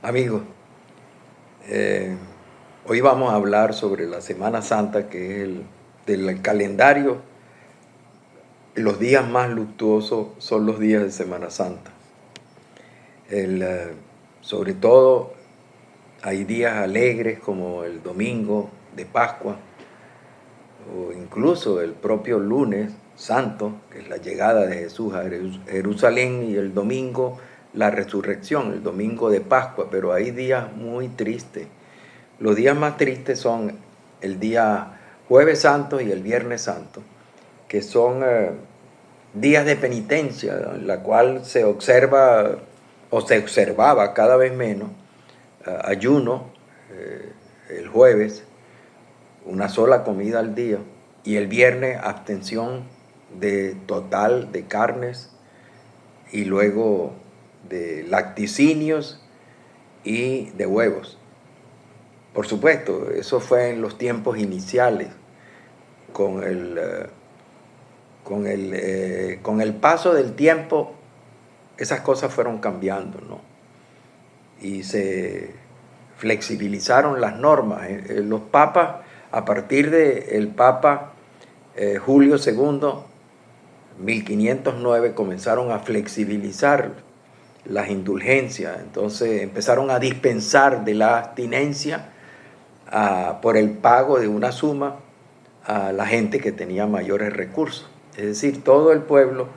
Amigos, eh, hoy vamos a hablar sobre la Semana Santa, que es del calendario. Los días más luctuosos son los días de Semana Santa. Sobre todo hay días alegres como el domingo de Pascua o incluso el propio lunes santo, que es la llegada de Jesús a Jerusalén, y el domingo la resurrección, el domingo de Pascua. Pero hay días muy tristes. Los días más tristes son el día Jueves Santo y el Viernes Santo, que son días de penitencia, en la cual se observa o se observaba cada vez menos ayuno el jueves, una sola comida al día, y el viernes abstención total de carnes y luego de lacticinios y de huevos. Por supuesto, eso fue en los tiempos iniciales. Con el paso del tiempo, esas cosas fueron cambiando, ¿no? Y se flexibilizaron las normas. Los papas, a partir del Papa Julio II, 1509, comenzaron a flexibilizar las indulgencias. Entonces empezaron a dispensar de la abstinencia por el pago de una suma a la gente que tenía mayores recursos. Es decir, todo el pueblo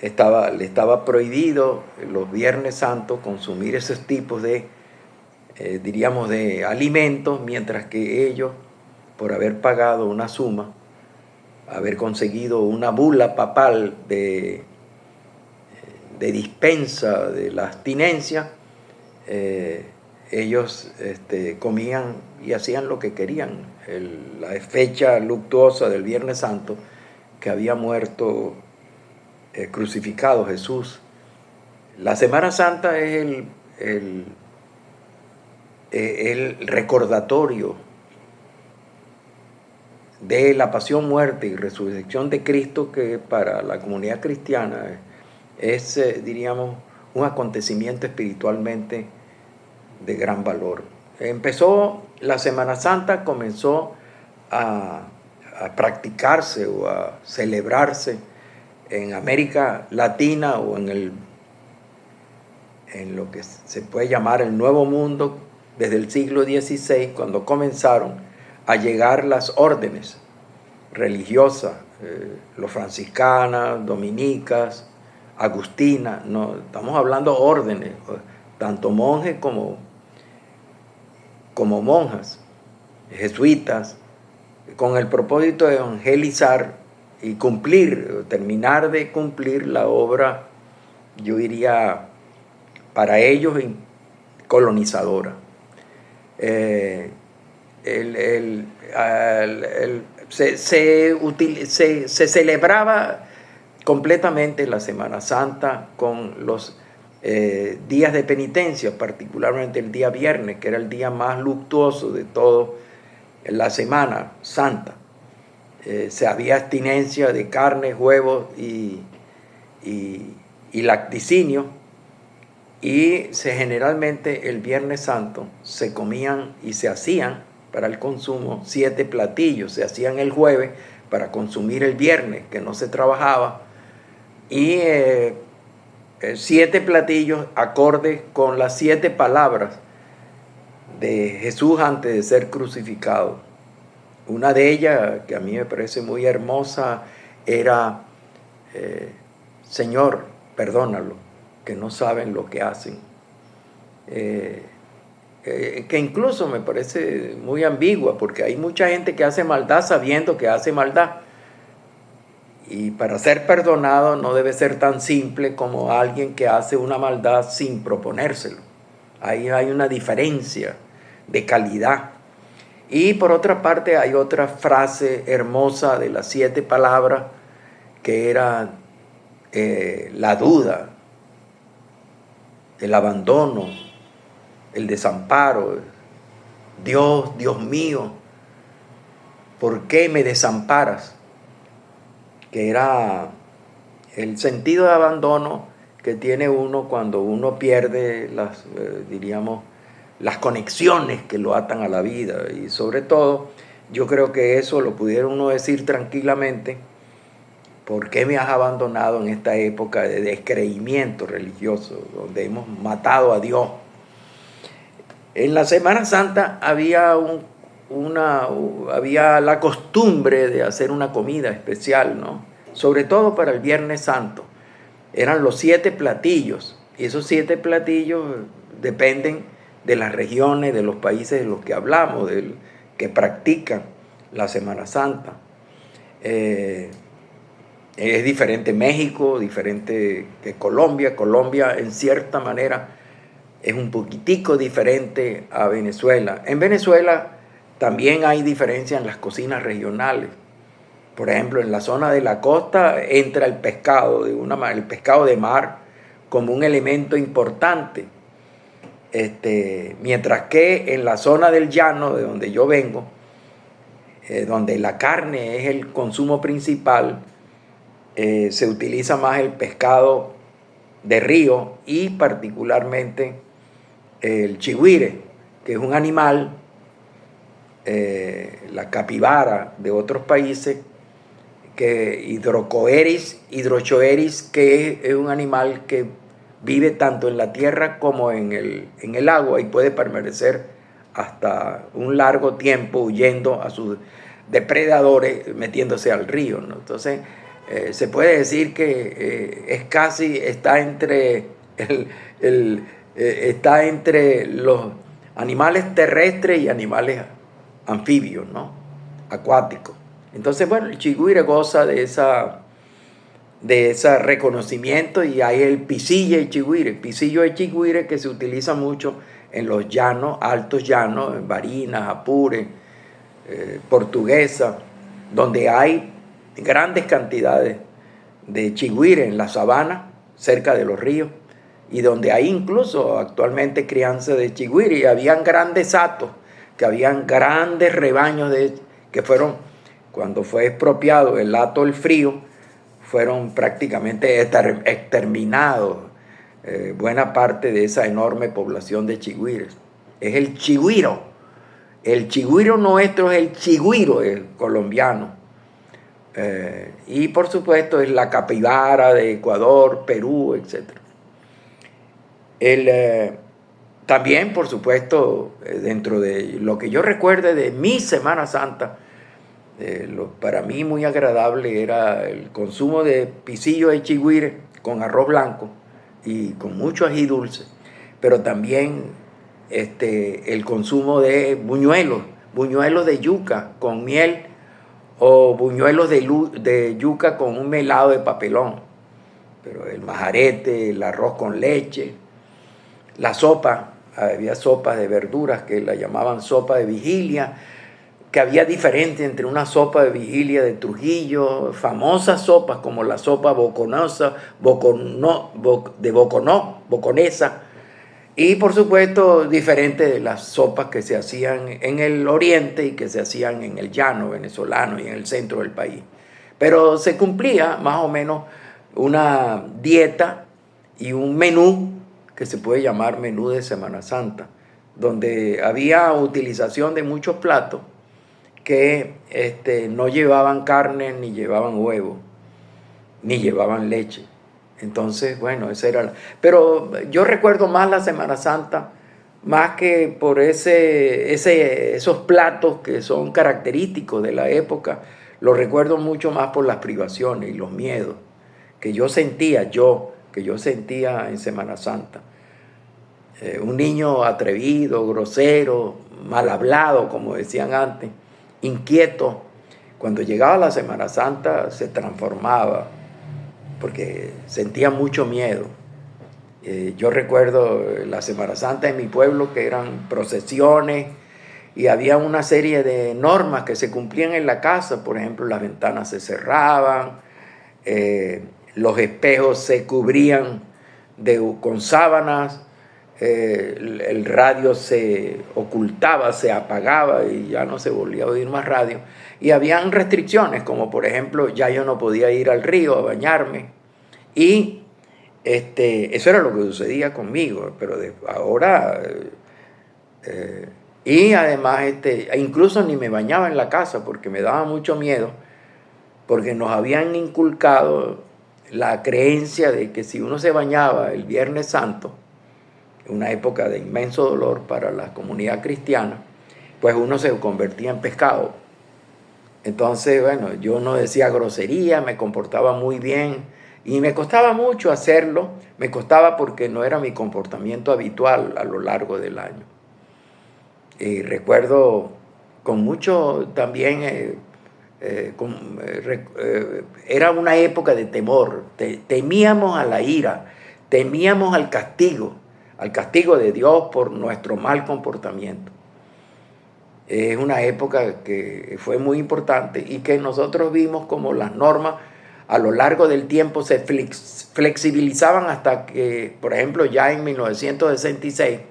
le estaba prohibido los Viernes Santos consumir esos tipos de, diríamos, de alimentos, mientras que ellos, por haber pagado una suma, haber conseguido una bula papal de dispensa de la abstinencia, ellos comían y hacían lo que querían. La fecha luctuosa del Viernes Santo, que había muerto crucificado Jesús. La Semana Santa es el recordatorio de la pasión, muerte y resurrección de Cristo, que para la comunidad cristiana es, diríamos, un acontecimiento espiritualmente de gran valor. La Semana Santa comenzó a practicarse o a celebrarse en América Latina o en lo que se puede llamar el Nuevo Mundo desde el siglo XVI, cuando comenzaron a llegar las órdenes religiosas, los franciscanas, dominicas, agustinas. No, estamos hablando órdenes, tanto monjes como monjas, jesuitas, con el propósito de evangelizar y terminar de cumplir la obra, yo diría, para ellos colonizadora. Se celebraba completamente la Semana Santa con los días de penitencia, particularmente el día viernes, que era el día más luctuoso de toda la Semana Santa. Se había abstinencia de carnes, huevos y lacticinios, y generalmente el Viernes Santo se comían y se hacían para el consumo 7 platillos. Se hacían el jueves para consumir el viernes, que no se trabajaba, y 7 platillos acordes con las 7 palabras de Jesús antes de ser crucificado. Una de ellas, que a mí me parece muy hermosa, era: Señor, perdónalo, que no saben lo que hacen. Que incluso me parece muy ambigua, porque hay mucha gente que hace maldad sabiendo que hace maldad. Y para ser perdonado no debe ser tan simple como alguien que hace una maldad sin proponérselo. Ahí hay una diferencia de calidad. Y por otra parte hay otra frase hermosa de las 7 palabras, que era la duda, el abandono, el desamparo. Dios, Dios mío, ¿por qué me desamparas? Que era el sentido de abandono que tiene uno cuando uno pierde diríamos, las conexiones que lo atan a la vida. Y sobre todo, yo creo que eso lo pudiera uno decir tranquilamente. ¿Por qué me has abandonado en esta época de descreimiento religioso, donde hemos matado a Dios? En la Semana Santa había la costumbre de hacer una comida especial, ¿no? Sobre todo para el Viernes Santo. Eran los 7 platillos, y esos 7 platillos dependen de las regiones, de los países de los que hablamos, que practican la Semana Santa. Es diferente México, diferente que Colombia. Colombia, en cierta manera, es un poquitico diferente a Venezuela. En Venezuela también hay diferencia en las cocinas regionales. Por ejemplo, en la zona de la costa entra el pescado el pescado de mar como un elemento importante. Mientras que en la zona del llano, de donde yo vengo, donde la carne es el consumo principal, se utiliza más el pescado de río y particularmente el chigüire, que es un animal, la capibara de otros países, que hidrochoeris, que es un animal que vive tanto en la tierra como en el agua y puede permanecer hasta un largo tiempo huyendo a sus depredadores, metiéndose al río, ¿no? Entonces, se puede decir que está entre los animales terrestres y animales anfibios, ¿no? Acuáticos. Entonces, bueno, el chigüire goza de ese reconocimiento, y hay el pisillo de chigüire. El pisillo de chigüire que se utiliza mucho en los llanos, altos llanos, en Barinas, Apure, Portuguesa, donde hay grandes cantidades de chigüire en la sabana, cerca de los ríos, y donde hay incluso actualmente crianza de chigüire. Y habían grandes hatos, que habían grandes rebaños que fueron, cuando fue expropiado el hato del frío, fueron prácticamente exterminados buena parte de esa enorme población de chigüires. Es el chigüiro. El chigüiro nuestro es el chigüiro colombiano. Y por supuesto es la capibara de Ecuador, Perú, etc. También, por supuesto, dentro de lo que yo recuerde de mi Semana Santa, para mí muy agradable era el consumo de pisillo de chigüire con arroz blanco y con mucho ají dulce, pero también el consumo de buñuelos de yuca con miel, o buñuelos de yuca con un melado de papelón. Pero el majarete, el arroz con leche, la sopa, había sopas de verduras que la llamaban sopa de vigilia, que había diferencia entre una sopa de vigilia de Trujillo, famosas sopas como la sopa boconesa, y por supuesto diferente de las sopas que se hacían en el oriente y que se hacían en el llano venezolano y en el centro del país. Pero se cumplía más o menos una dieta y un menú que se puede llamar menú de Semana Santa, donde había utilización de muchos platos que no llevaban carne, ni llevaban huevo, ni llevaban leche. Entonces, bueno, esa era pero yo recuerdo más la Semana Santa, más que por esos platos que son característicos de la época. Lo recuerdo mucho más por las privaciones y los miedos que yo sentía en Semana Santa. Un niño atrevido, grosero, mal hablado, como decían antes, inquieto, cuando llegaba la Semana Santa se transformaba, porque sentía mucho miedo. Yo recuerdo la Semana Santa en mi pueblo, que eran procesiones, y había una serie de normas que se cumplían en la casa. Por ejemplo, las ventanas se cerraban, los espejos se cubrían con sábanas, el radio se ocultaba, se apagaba y ya no se volvía a oír más radio. Y habían restricciones, como por ejemplo, ya yo no podía ir al río a bañarme, y Eso era lo que sucedía conmigo, pero ahora... y además, incluso ni me bañaba en la casa porque me daba mucho miedo, porque nos habían inculcado la creencia de que si uno se bañaba el Viernes Santo, una época de inmenso dolor para la comunidad cristiana, pues uno se convertía en pescado. Entonces, bueno, yo no decía grosería, me comportaba muy bien y me costaba mucho hacerlo, me costaba porque no era mi comportamiento habitual a lo largo del año. Y recuerdo con mucho también, era una época de temor, temíamos a la ira, temíamos al castigo de Dios por nuestro mal comportamiento. Es una época que fue muy importante y que nosotros vimos como las normas a lo largo del tiempo se flexibilizaban hasta que, por ejemplo, ya en 1966,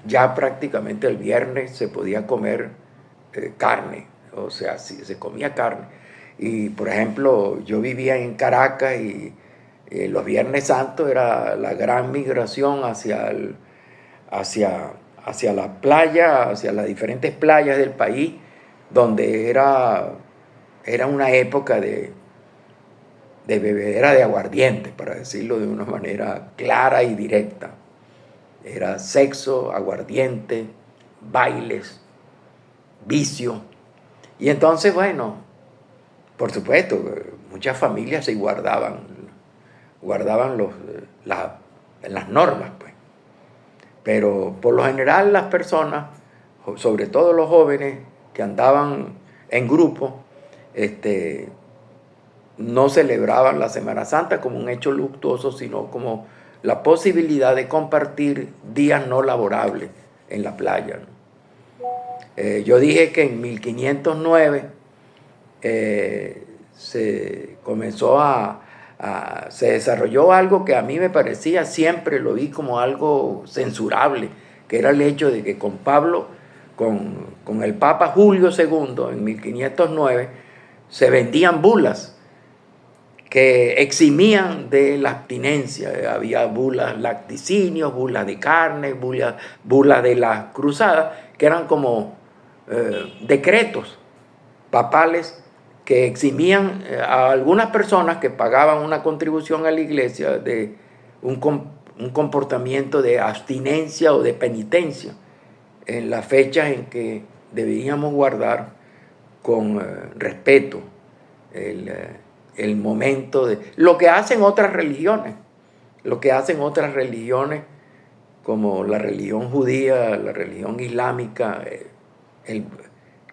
ya prácticamente el viernes se podía comer carne, o sea, sí, se comía carne. Y, por ejemplo, yo vivía en Caracas y los Viernes Santos era la gran migración hacia la playa, hacia las diferentes playas del país, donde era una época de bebedera de aguardiente, para decirlo de una manera clara y directa. Era sexo, aguardiente, bailes, vicio. Y entonces, bueno, por supuesto, muchas familias se guardaban las normas, pues. Pero por lo general las personas, sobre todo los jóvenes que andaban en grupo, no celebraban la Semana Santa como un hecho luctuoso, sino como la posibilidad de compartir días no laborables en la playa, ¿no? Yo dije que en 1509 se comenzó se desarrolló algo que a mí me parecía, siempre lo vi como algo censurable, que era el hecho de que con Pablo, con el Papa Julio II en 1509, se vendían bulas que eximían de la abstinencia. Había bulas lacticinios, bulas de carne, bulas de las cruzadas, que eran como decretos papales que eximían a algunas personas que pagaban una contribución a la iglesia de un comportamiento de abstinencia o de penitencia en las fechas en que deberíamos guardar con respeto el momento de lo que hacen otras religiones, como la religión judía, la religión islámica,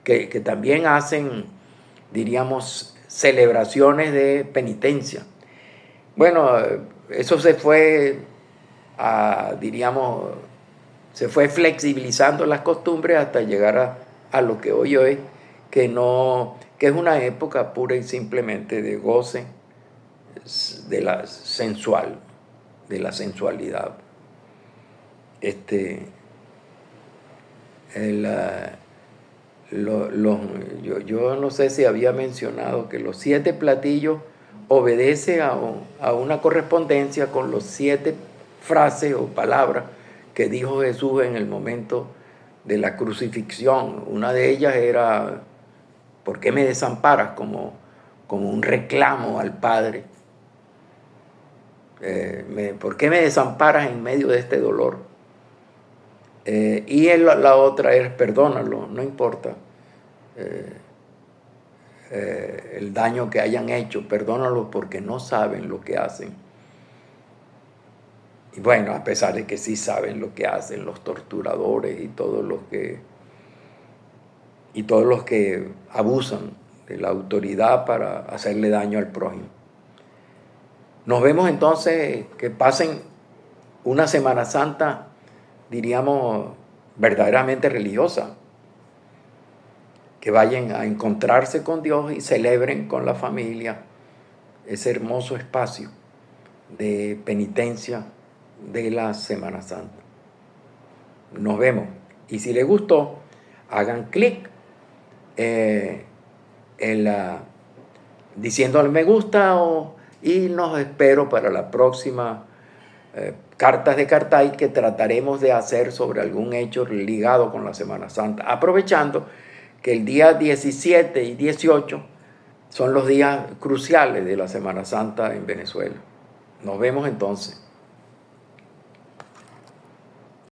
que también hacen, diríamos, celebraciones de penitencia. Bueno, eso se fue, se fue flexibilizando las costumbres hasta llegar a lo que hoy es, que es una época pura y simplemente de goce de la sensualidad. Yo no sé si había mencionado que los 7 platillos obedece a una correspondencia con los 7 frases o palabras que dijo Jesús en el momento de la crucifixión. Una de ellas era: ¿por qué me desamparas? Como un reclamo al Padre. ¿Por qué me desamparas en medio de este dolor? Y la otra es: perdónalo, no importa el daño que hayan hecho, perdónalos porque no saben lo que hacen. Y bueno, a pesar de que sí saben lo que hacen los torturadores y todos los que abusan de la autoridad para hacerle daño al prójimo. Nos vemos entonces que pasen una Semana Santa, diríamos, verdaderamente religiosa, que vayan a encontrarse con Dios y celebren con la familia ese hermoso espacio de penitencia de la Semana Santa. Nos vemos. Y si les gustó, hagan clic diciéndole me gusta y nos espero para la próxima Cartas de Cartay, que trataremos de hacer sobre algún hecho ligado con la Semana Santa, aprovechando que el día 17 y 18 son los días cruciales de la Semana Santa en Venezuela. Nos vemos entonces.